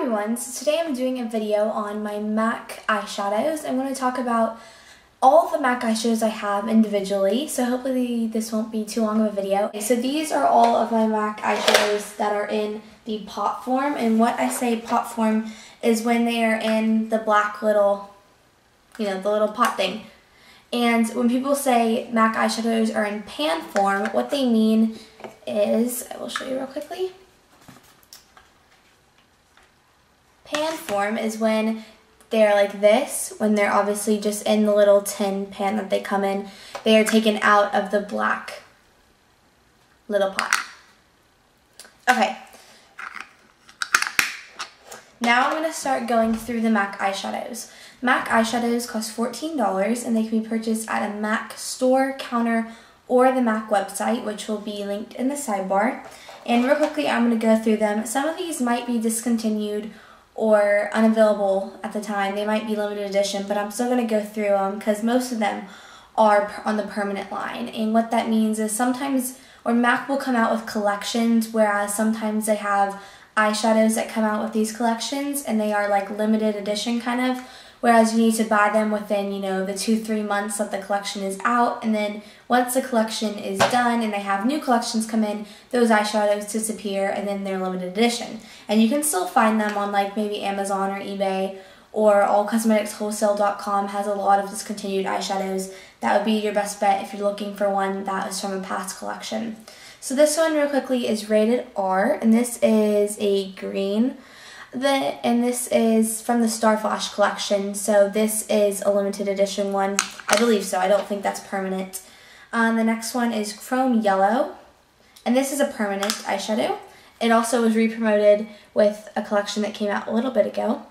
everyone, so today I'm doing a video on my MAC eyeshadows. I'm going to talk about all the MAC eyeshadows I have individually, so hopefully this won't be too long of a video. So these are all of my MAC eyeshadows that are in the pot form, and what I say pot form is when they are in the black little, the little pot thing. And when people say MAC eyeshadows are in pan form, what they mean is, I will show you real quickly. Pan form is when they're like this, when they're obviously just in the little tin pan that they come in. They are taken out of the black little pot. Okay. Now I'm going to start going through the MAC eyeshadows. MAC eyeshadows cost $14 and they can be purchased at a MAC store, counter, or the MAC website, which will be linked in the sidebar. And real quickly, I'm going to go through them. Some of these might be discontinued or unavailable at the time. They might be limited edition, but I'm still going to go through them because most of them are on the permanent line. And what that means is sometimes, or MAC will come out with collections, whereas sometimes they have eyeshadows that come out with these collections and they are like limited edition kind of, whereas you need to buy them within, the 2-3 months that the collection is out, and then once the collection is done and they have new collections come in, those eyeshadows disappear and then they're limited edition. And you can still find them on like maybe Amazon or eBay, or allcosmeticswholesale.com has a lot of discontinued eyeshadows. That would be your best bet if you're looking for one that is from a past collection. So this one real quickly is rated R, and this is a green. And this is from the Star Flash collection, so this is a limited edition one. I believe so. I don't think that's permanent. The next one is Chrome Yellow, and this is a permanent eyeshadow. It also was re-promoted with a collection that came out a little bit ago.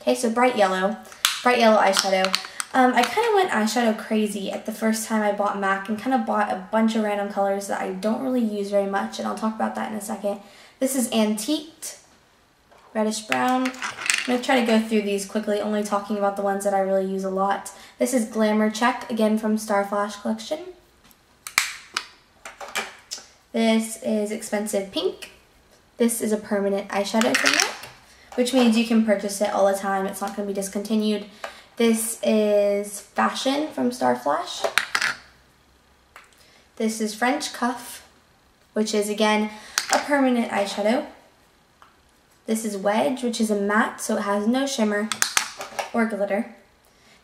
Okay, so Bright Yellow eyeshadow. I kind of went eyeshadow crazy at the first time I bought MAC and kind of bought a bunch of random colors that I don't really use very much, and I'll talk about that in a second. This is Antiqued, reddish brown. I'm going to try to go through these quickly, only talking about the ones that I really use a lot. This is Glamour Check, again from Star Flash collection. This is Expensive Pink. This is a permanent eyeshadow from MAC, which means you can purchase it all the time. It's not going to be discontinued. This is Fashion from Star Flash. This is French Cuff, which is again a permanent eyeshadow. This is Wedge, which is a matte, so it has no shimmer or glitter.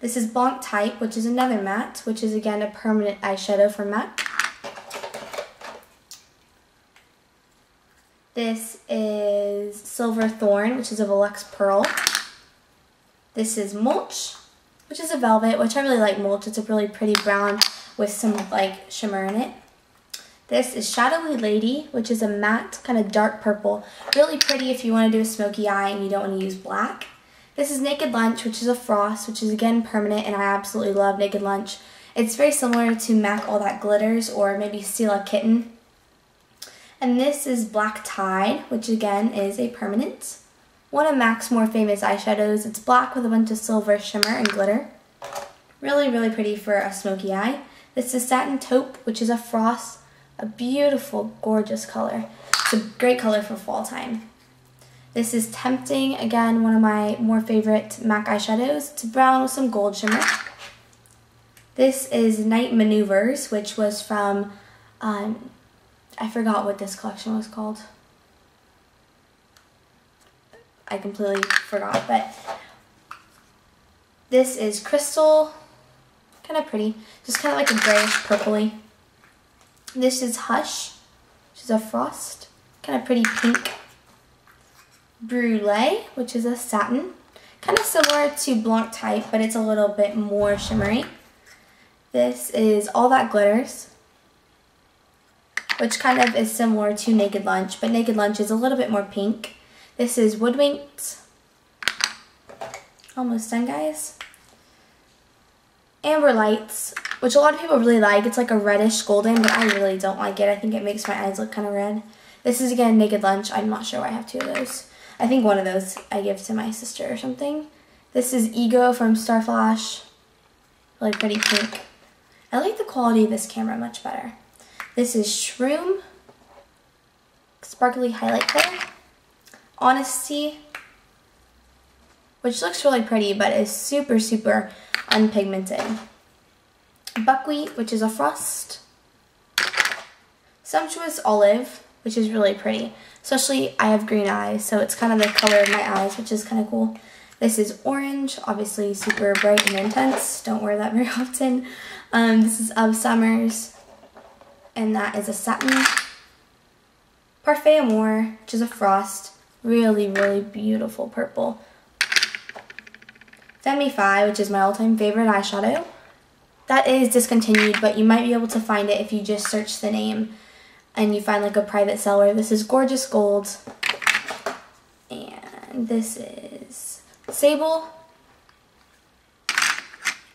This is Bonk Type, which is another matte, which is again a permanent eyeshadow from MAC. This is Silver Thorn, which is a Volux Pearl. This is Mulch, which is a velvet, which I really like Mulch. It's a really pretty brown with some like shimmer in it. This is Shadowy Lady, which is a matte, kind of dark purple. Really pretty if you want to do a smoky eye and you don't want to use black. This is Naked Lunch, which is a frost, which is again permanent, and I absolutely love Naked Lunch. It's very similar to MAC All That Glitters or maybe Steal a Kitten. And this is Black Tide, which again is a permanent. One of MAC's more famous eyeshadows. It's black with a bunch of silver shimmer and glitter. Really, really pretty for a smoky eye. This is Satin Taupe, which is a frost. A beautiful, gorgeous color. It's a great color for fall time. This is Tempting, again, one of my more favorite MAC eyeshadows. It's brown with some gold shimmer. This is Night Maneuvers, which was from, I forgot what this collection was called. I completely forgot, but this is Crystal, kind of pretty, just kind of like a grayish purpley. This is Hush, which is a frost, kind of pretty pink. Brulee, which is a satin, kind of similar to Blanc Type, but it's a little bit more shimmery. This is All That Glitters, which kind of is similar to Naked Lunch, but Naked Lunch is a little bit more pink. This is Woodwinked. Almost done, guys. Amber Lights, which a lot of people really like. It's like a reddish golden, but I really don't like it. I think it makes my eyes look kind of red. This is again Naked Lunch. I'm not sure why I have two of those. I think one of those I give to my sister or something. This is Ego from Star Flash. Really pretty pink. I like the quality of this camera much better. This is Shroom. Sparkly highlight color. Honesty, which looks really pretty but is super, super unpigmented. Buckwheat, which is a frost. Sumptuous Olive, which is really pretty. Especially, I have green eyes, so it's kind of the color of my eyes, which is kind of cool. This is Orange, obviously super bright and intense. Don't wear that very often. This is Of Summers, and that is a Satin. Parfait Amour, which is a frost. Really, really beautiful purple. Femme Fi, which is my all-time favorite eyeshadow. That is discontinued, but you might be able to find it if you just search the name and you find like a private seller. This is Gorgeous Gold. And this is Sable.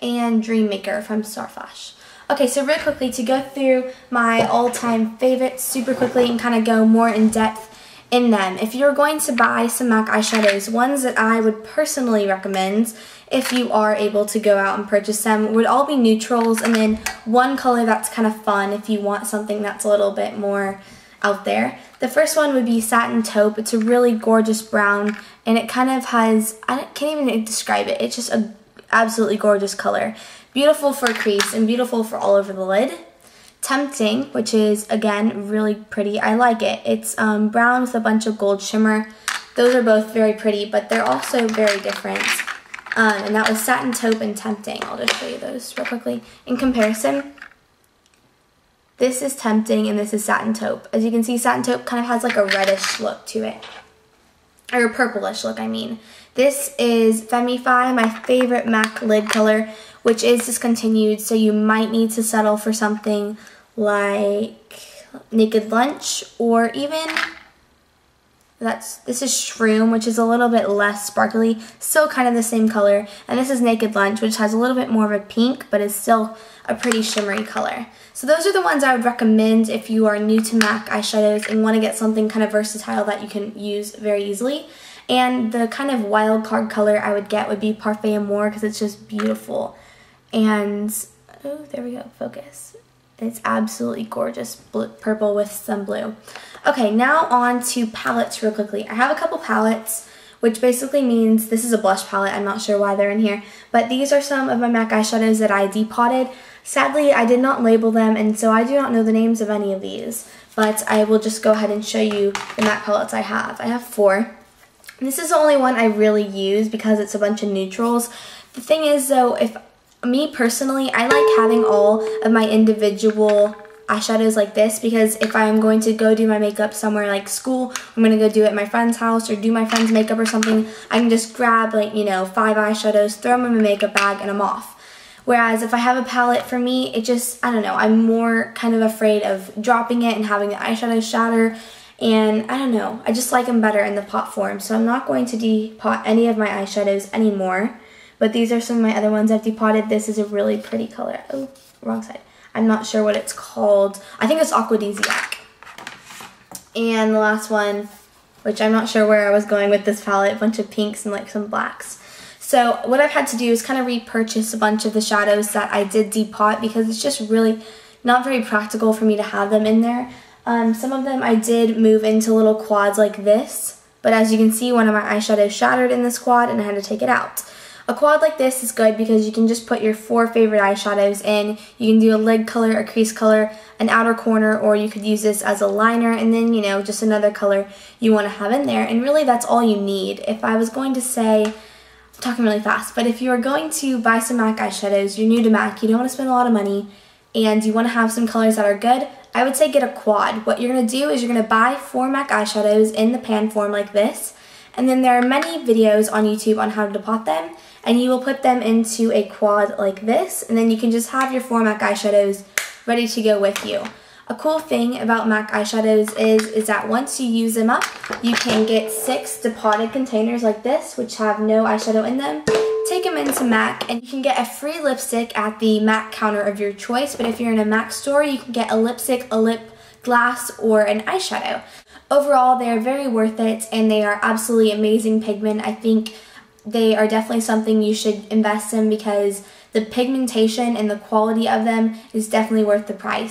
And Dreammaker from Starflash. Okay, so real quickly to go through my all-time favorites super quickly and kind of go more in depth in them. If you're going to buy some MAC eyeshadows, ones that I would personally recommend if you are able to go out and purchase them would all be neutrals, and then one color that's kind of fun if you want something that's a little bit more out there. The first one would be Satin Taupe. It's a really gorgeous brown, and it kind of has, I can't even describe it, it's just an absolutely gorgeous color. Beautiful for crease and beautiful for all over the lid. Tempting, which is, again, really pretty. I like it. It's brown with a bunch of gold shimmer. Those are both very pretty, but they're also very different. And that was Satin Taupe and Tempting. I'll just show you those real quickly. In comparison, this is Tempting and this is Satin Taupe. As you can see, Satin Taupe kind of has like a reddish look to it. Or a purplish look, I mean. This is Femme Fi, my favorite MAC lid color, which is discontinued, so you might need to settle for something like Naked Lunch, or even this is Shroom, which is a little bit less sparkly, still kind of the same color, and this is Naked Lunch, which has a little bit more of a pink, but is still a pretty shimmery color. So those are the ones I would recommend if you are new to MAC eyeshadows and want to get something kind of versatile that you can use very easily. And the kind of wild card color I would get would be Parfait Amour, because it's just beautiful. And, oh, there we go, focus. It's absolutely gorgeous purple with some blue. Okay, now on to palettes real quickly. I have a couple palettes, which basically means this is a blush palette. I'm not sure why they're in here. But these are some of my MAC eyeshadows that I depotted. Sadly, I did not label them, and so I do not know the names of any of these. But I will just go ahead and show you the MAC palettes I have. I have 4. This is the only one I really use because it's a bunch of neutrals. The thing is, though, if me personally, I like having all of my individual eyeshadows like this, because if I'm going to go do my makeup somewhere like school, I'm going to go do it at my friend's house or do my friend's makeup or something, I can just grab, like, you know, 5 eyeshadows, throw them in my makeup bag, and I'm off. Whereas if I have a palette, for me, it just, I don't know, I'm more kind of afraid of dropping it and having the eyeshadow shatter, and I don't know, I just like them better in the pot form, so I'm not going to depot any of my eyeshadows anymore. But these are some of my other ones I've depotted. This is a really pretty color. Oh, wrong side. I'm not sure what it's called. I think it's Aquadesiac. And the last one, which I'm not sure where I was going with this palette, a bunch of pinks and like some blacks. So what I've had to do is kind of repurchase a bunch of the shadows that I did depot, because it's just really not very practical for me to have them in there. Some of them I did move into little quads like this, but as you can see, one of my eyeshadows shattered in this quad and I had to take it out. A quad like this is good because you can just put your 4 favorite eyeshadows in. You can do a lid color, a crease color, an outer corner, or you could use this as a liner and then, you know, just another color you want to have in there. And really that's all you need. If I was going to say, I'm talking really fast, but if you are going to buy some MAC eyeshadows, you're new to MAC, you don't want to spend a lot of money, and you want to have some colors that are good, I would say get a quad. What you're going to do is you're going to buy 4 MAC eyeshadows in the pan form like this, and then there are many videos on YouTube on how to depot them, and you will put them into a quad like this, and then you can just have your 4 MAC eyeshadows ready to go with you. A cool thing about MAC eyeshadows is that once you use them up, you can get 6 depotted containers like this, which have no eyeshadow in them. Take them into MAC, and you can get a free lipstick at the MAC counter of your choice, but if you're in a MAC store, you can get a lipstick, a lip gloss, or an eyeshadow. Overall, they are very worth it, and they are absolutely amazing pigment. I think they are definitely something you should invest in because the pigmentation and the quality of them is definitely worth the price.